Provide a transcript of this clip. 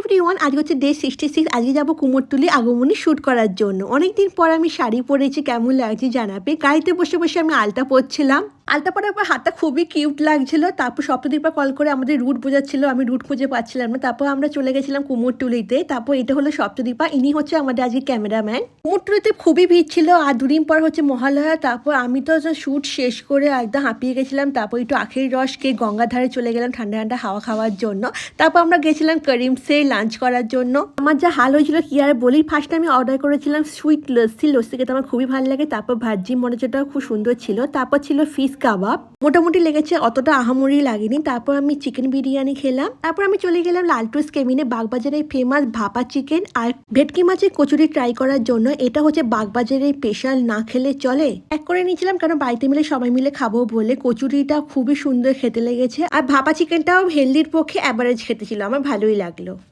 Everyone, আজ হচ্ছে day 66। আজকে যাবো কুমোরটুলি আগমনী শ্যুট করার জন্য। অনেকদিন পর আমি শাড়ি পরেছি, কেমন লাগছে জানাবে। গাড়িতে বসে বসে আমি আলতা পরছিলাম। আলতা পরার পর হাতটা খুবই কিউট লাগছিল। তারপর সপ্তদীপা কল করে আমাদের রুট বোঝাচ্ছিল, আমি রুট খুঁজে পাচ্ছিলাম না। তারপর আমরা চলে গেছিলাম কুমোরটুলিতে। তারপর এটা হলো সপ্তদীপা, ইনি হচ্ছে আমাদের আজকে ক্যামেরাম্যান। কুমোরটুলিতে খুবই ভিড় ছিল, আর দুদিন পর হচ্ছে মহালয়া। তারপর আমি তো শ্যুট শেষ করে একদম হাঁপিয়ে গেছিলাম। তারপর একটু আখের রস খেয়ে গঙ্গার ধারে চলে গেলাম ঠান্ডা ঠান্ডা হাওয়া খাওয়ার জন্য। তারপর আমরা গেছিলাম করিমসে লাঞ্চ করার জন্য। আমার যা হাল হয়েছিল কি আর বলি। ফার্স্টে আমি অর্ডার করেছিলাম সুইট লস্যি। লস্যি খেতে আমার খুবই ভালো লাগে। তারপর ভাজি মরিচটাও খুব সুন্দর ছিল। তারপর ছিল ফিশ কাবাব, মোটামুটি লেগেছে, অতটা আহামরি লাগেনি। তারপর আমি চিকেন বিরিয়ানি খেলাম। তারপর আমি চলে গেলাম লালটুস কেবিনে, বাগবাজারের ফেমাস ভাপা চিকেন আর ভেটকি মাছের কচুরি ট্রাই করার জন্য। এটা হচ্ছে বাগবাজারের স্পেশাল, না খেলে চলে। এক করে নিয়েছিলাম কারণ বাড়িতে মিলে সবাই মিলে খাবো বলে। কচুরিটা খুবই সুন্দর খেতে লেগেছে, আর ভাপা চিকেনটাও হেলদির পক্ষে অ্যাভারেজ খেতে ছিল, আমার ভালোই লাগলো।